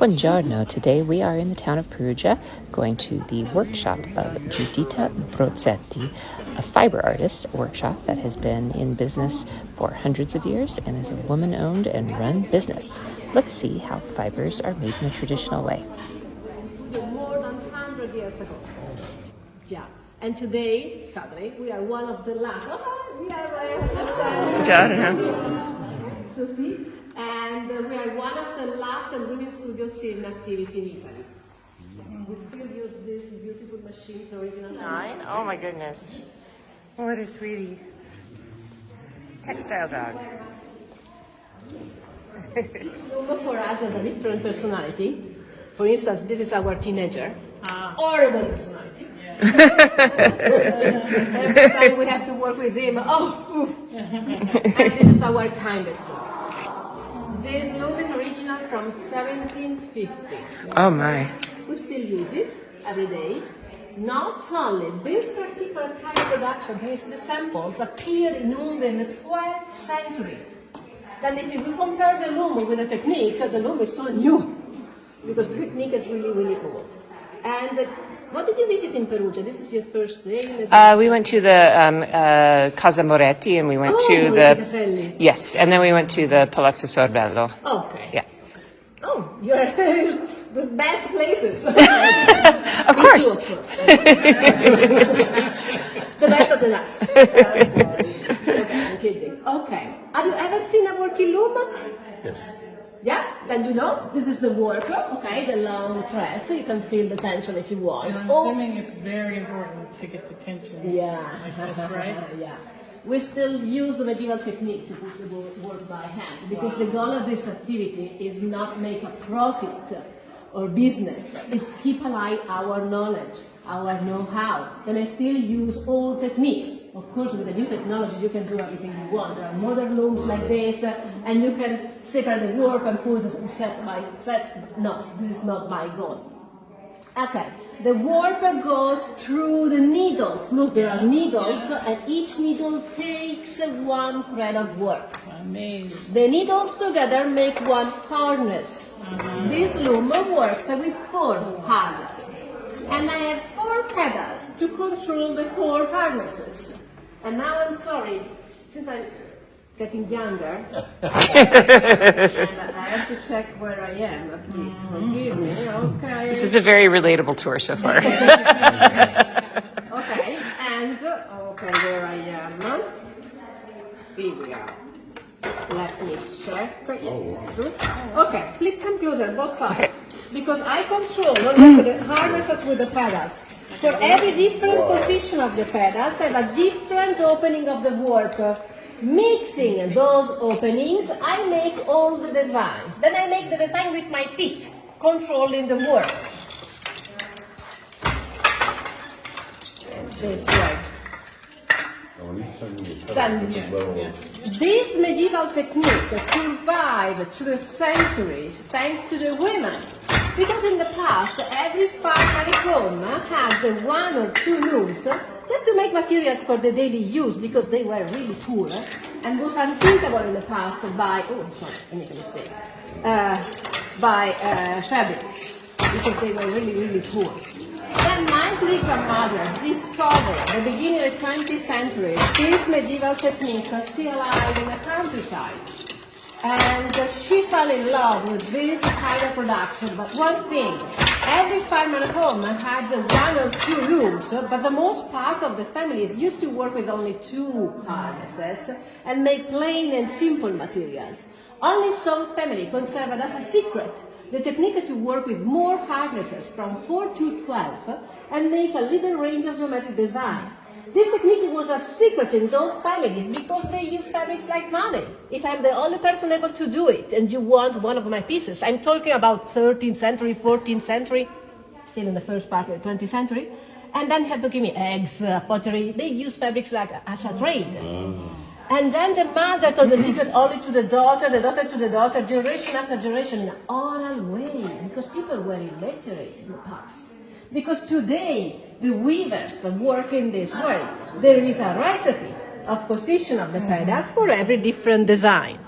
Buongiorno. Today we are in the town of Perugia, going to the workshop of Giuditta Brozzetti, a fiber artist workshop that has been in business for hundreds of years and is a woman-owned and run business. Let's see how fibers are made in a traditional way. More than 100 years ago. Yeah. And today, sadly, we are one of the last. Sophie. And we are one of the last women studios still in activity in Italy. We still use these beautiful machines, original. 9? Oh my goodness. What a sweetie. Textile dog. Each loom for us has a different personality. For instance, this is our teenager. Horrible personality. Every time we have to work with him, and this is our kindest one. This loom is original from 1750. Oh my. We still use it every day. Not only this particular kind of production, the samples appeared in Umbria in the 12th century. Then if we compare the loom with the technique, the loom is so new because the technique is really, really old. And what did you visit in Perugia? This is your first day? We went to the Casa Moretti and we went to the... Caselli. Yes, and then we went to the Palazzo Sorbello. Okay. Yeah. Oh, you're the best places. Of course. Too, of course. The best of the last. Sorry. Okay, I'm kidding. Okay. Have you ever seen a working loom? Yes. Yeah? Then you know, this is the worker, okay, the long thread, so you can feel the tension if you want. And I'm assuming it's very important to get the tension like this, right? Yeah. We still use the medieval technique to put the work by hand because the goal of this activity is not make a profit or business, is keep alive our knowledge, our know-how. And I still use old techniques. Of course, with the new technology, you can do everything you want. There are modern looms like this, and you can separate the work and pose set by set. No, this is not my goal. Okay, the warp goes through the needles. Look, there are needles, and each needle takes one thread of work. Amazing. The needles together make one harness. This loom works with 4 harnesses. And I have 4 pedals to control the 4 harnesses. And now I'm sorry, since I'm getting younger, and I have to check where I am. Please forgive me. Okay. This is a very relatable tour so far. Okay, and where I am. Here we are. Let me check. Yes, it's true. Okay, please come closer, both sides. Because I control the harnesses with the pedals. For every different position of the pedals, I have a different opening of the warp. Mixing those openings, I make all the design. Then I make the design with my feet, controlling the warp. This way. This medieval technique survived through the centuries thanks to the women. Because in the past, every family home had 1 or 2 looms just to make materials for the daily use because they were really poor and was unthinkable in the past by, I made a mistake, by fabrics because they were really, really poor. Then my great-grandmother discovered at the beginning of the 20th century this medieval technique was still alive in the countryside. And she fell in love with this kind of production. But one thing, every farmer home had 1 or 2 looms, but the most part of the families used to work with only 2 harnesses and make plain and simple materials. Only some family conserved as a secret the technique to work with more harnesses from 4 to 12 and make a little range of geometric design. This technique was a secret in those families because they use fabrics like money. If I'm the only person able to do it and you want one of my pieces, I'm talking about 13th century, 14th century, still in the first part of the 20th century, and then you have to give me eggs, pottery. They use fabrics like as a trade. And then the mother told the secret only to the daughter to the daughter, generation after generation in an oral way, because people were illiterate in the past. Because today, the weavers work in this way. There is a recipe of position of the pedals for every different design.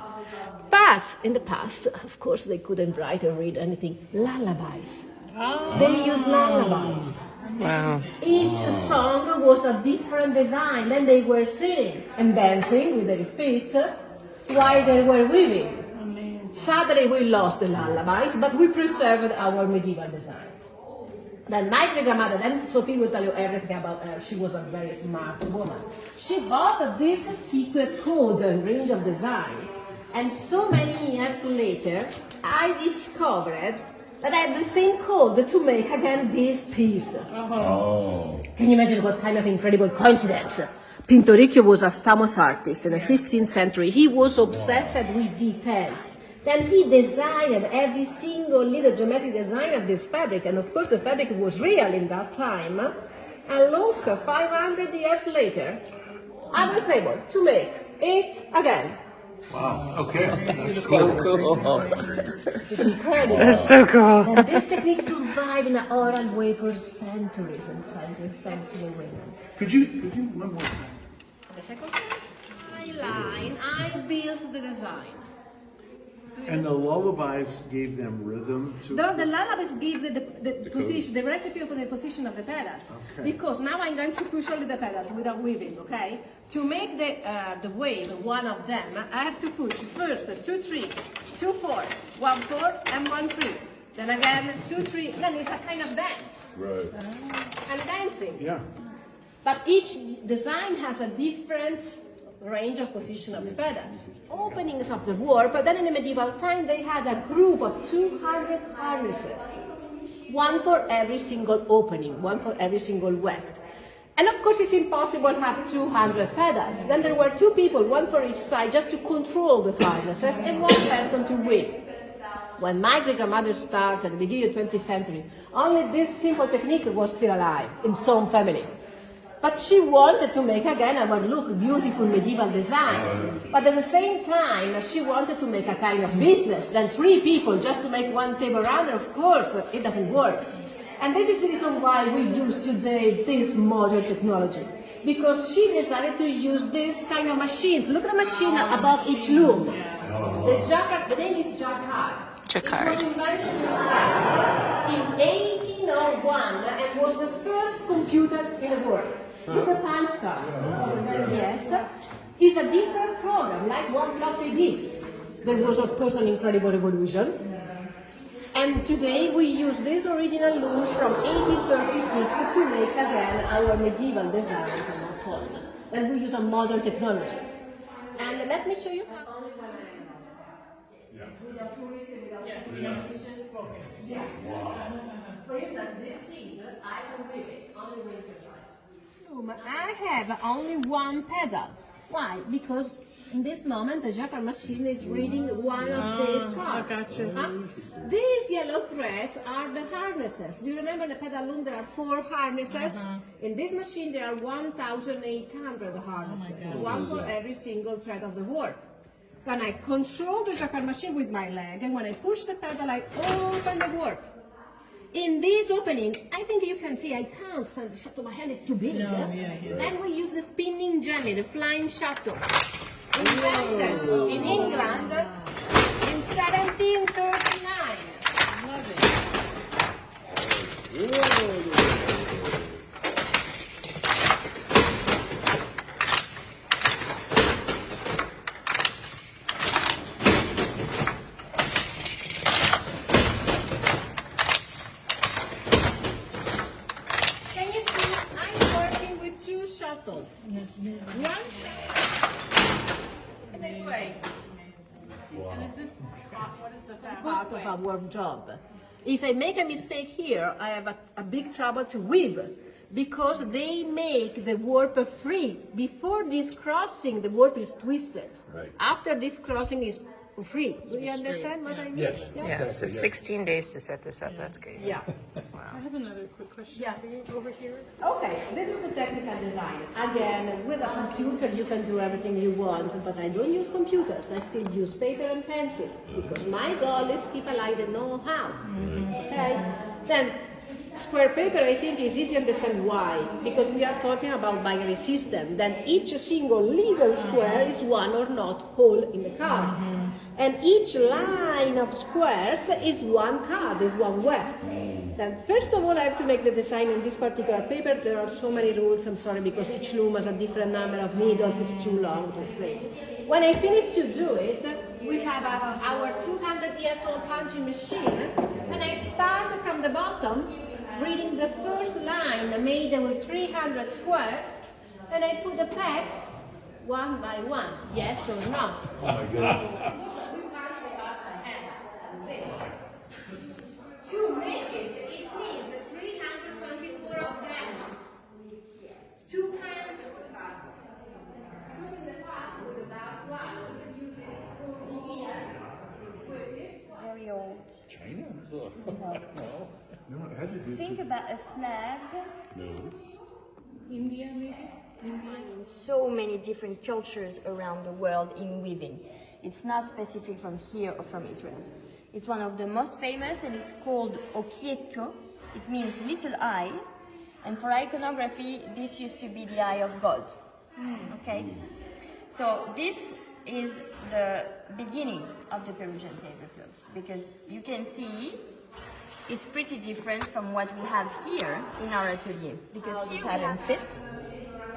But in the past, of course, they couldn't write or read anything. Lullabies. They used lullabies. Wow. Each song was a different design. Then they were singing and dancing with their feet while they were weaving. Sadly, we lost the lullabies, but we preserved our medieval design. Then my great-grandmother, then Sophie will tell you everything about her. She was a very smart woman. She bought this secret code and range of designs. And so many years later, I discovered that I had the same code to make again this piece. Oh. Can you imagine what kind of incredible coincidence? Pinturicchio was a famous artist in the 15th century. He was obsessed with details. Then he designed every single little geometric design of this fabric, and of course the fabric was real in that time. And look, 500 years later, I was able to make it again. Wow. Okay. That's so cool. It's incredible. That's so cool. And this technique survived in an oral way for centuries and centuries, thanks to the women. Could you one more time? The second line, I built the design. And the lullabies gave them rhythm to. The lullabies give the position, the recipe for the position of the pedals. Okay. Because now I'm going to push only the pedals without weaving, okay? To make the wave, one of them, I have to push first 2, 3, 2, 4, 1, 4, and 1, 3. Then again, 2, 3, then it's a kind of dance. Right. And dancing. Yeah. But each design has a different range of position of the pedals. Openings of the warp, but then in the medieval time they had a group of 200 harnesses. One for every single opening, one for every single weft. And of course it's impossible to have 200 pedals. Then there were 2 people, one for each side, just to control the harnesses, and 1 person to weave. When my great-grandmother started at the beginning of the 20th century, only this simple technique was still alive in some family. But she wanted to make again our beautiful medieval designs. But at the same time, she wanted to make a kind of business. Then 3 people just to make 1 table runner, of course, it doesn't work. And this is the reason why we use today this modern technology. Because she decided to use this kind of machines. Look at the machine above each loom. The name is Jacquard. Jacquard. It was invented in France in 1801 and was the first computer in the world. With the punch cards, yes, is a different program, like 1 floppy disk. There was, of course, an incredible revolution. And today we use these original looms from 1836 to make again our medieval designs and our toy. And we use a modern technology. And let me show you how. Only when without tourists and without focus. Yeah. Wow. For instance, this piece, I can do it only winter time. I have only 1 pedal. Why? Because in this moment the Jacquard machine is reading one of these cards. These yellow threads are the harnesses. Do you remember the pedal loom? There are 4 harnesses. In this machine there are 1,800 harnesses. One for every single thread of the warp. Then I control the Jacquard machine with my leg, and when I push the pedal I open the warp. In this opening, I think you can see I can't send the shuttle, my hand is too big. Then we use the spinning jenny, the flying shuttle. Invented in England in 1739. Love it. Part of our job. If I make a mistake here, I have a big trouble to weave because they make the warp free. Before this crossing, the warp is twisted. Right. After this crossing is free. Do you understand what I mean? Yes. Yeah, so 16 days to set this up. That's crazy. Yeah. I have another quick question for you over here. Okay, this is a technical design. Again, with a computer you can do everything you want, but I don't use computers. I still use paper and pencil because my goal is keep alive the know-how. Okay? Then Square paper, I think, is easy to understand why. Because we are talking about binary system. Then each single legal square is one or not hole in the card. And each line of squares is one card, is one weft. Then first of all, I have to make the design in this particular paper. There are so many rules, I'm sorry, because each loom has a different number of needles. It's too long to explain. When I finish to do it, we have our 200 years old punching machine. And I start from the bottom, reading the first line made with 300 squares, and I put the pegs one by one, yes or no. Oh my goodness. To make it needs 324 of them. 2 pounds of carbon. Because in the past, with the dark one, we were using 40 years. With this one. Very old. China? No. No, it had to be. Think about a flag. No. India, maybe? In so many different cultures around the world in weaving. It's not specific from here or from Israel. It's one of the most famous, and it's called occhietto. It means little eye. And for iconography, this used to be the eye of God. Okay? So this is the beginning of the Peruvian tablecloth, because you can see it's pretty different from what we have here in our atelier, because here we have fit.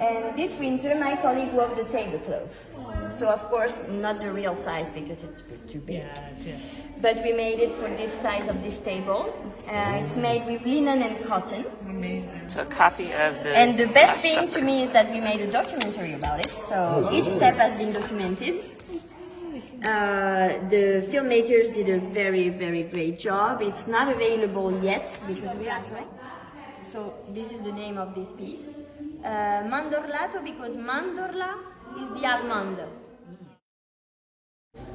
And this winter, my colleague wove the tablecloth. So of course, not the real size because it's too big. Yes. But we made it for this size of this table. It's made with linen and cotton. Amazing. So a copy of the. And the best Last thing Supper. to me is that we made a documentary about it. So each step has been documented. The filmmakers did a very, very great job. It's not available yet because we are trying. So this is the name of this piece. Mandorlato, because mandorla is the almond.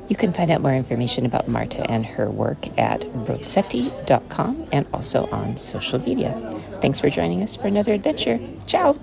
You can find out more information about Marta and her work at brozzetti.com and also on social media. Thanks for joining us for another adventure. Ciao!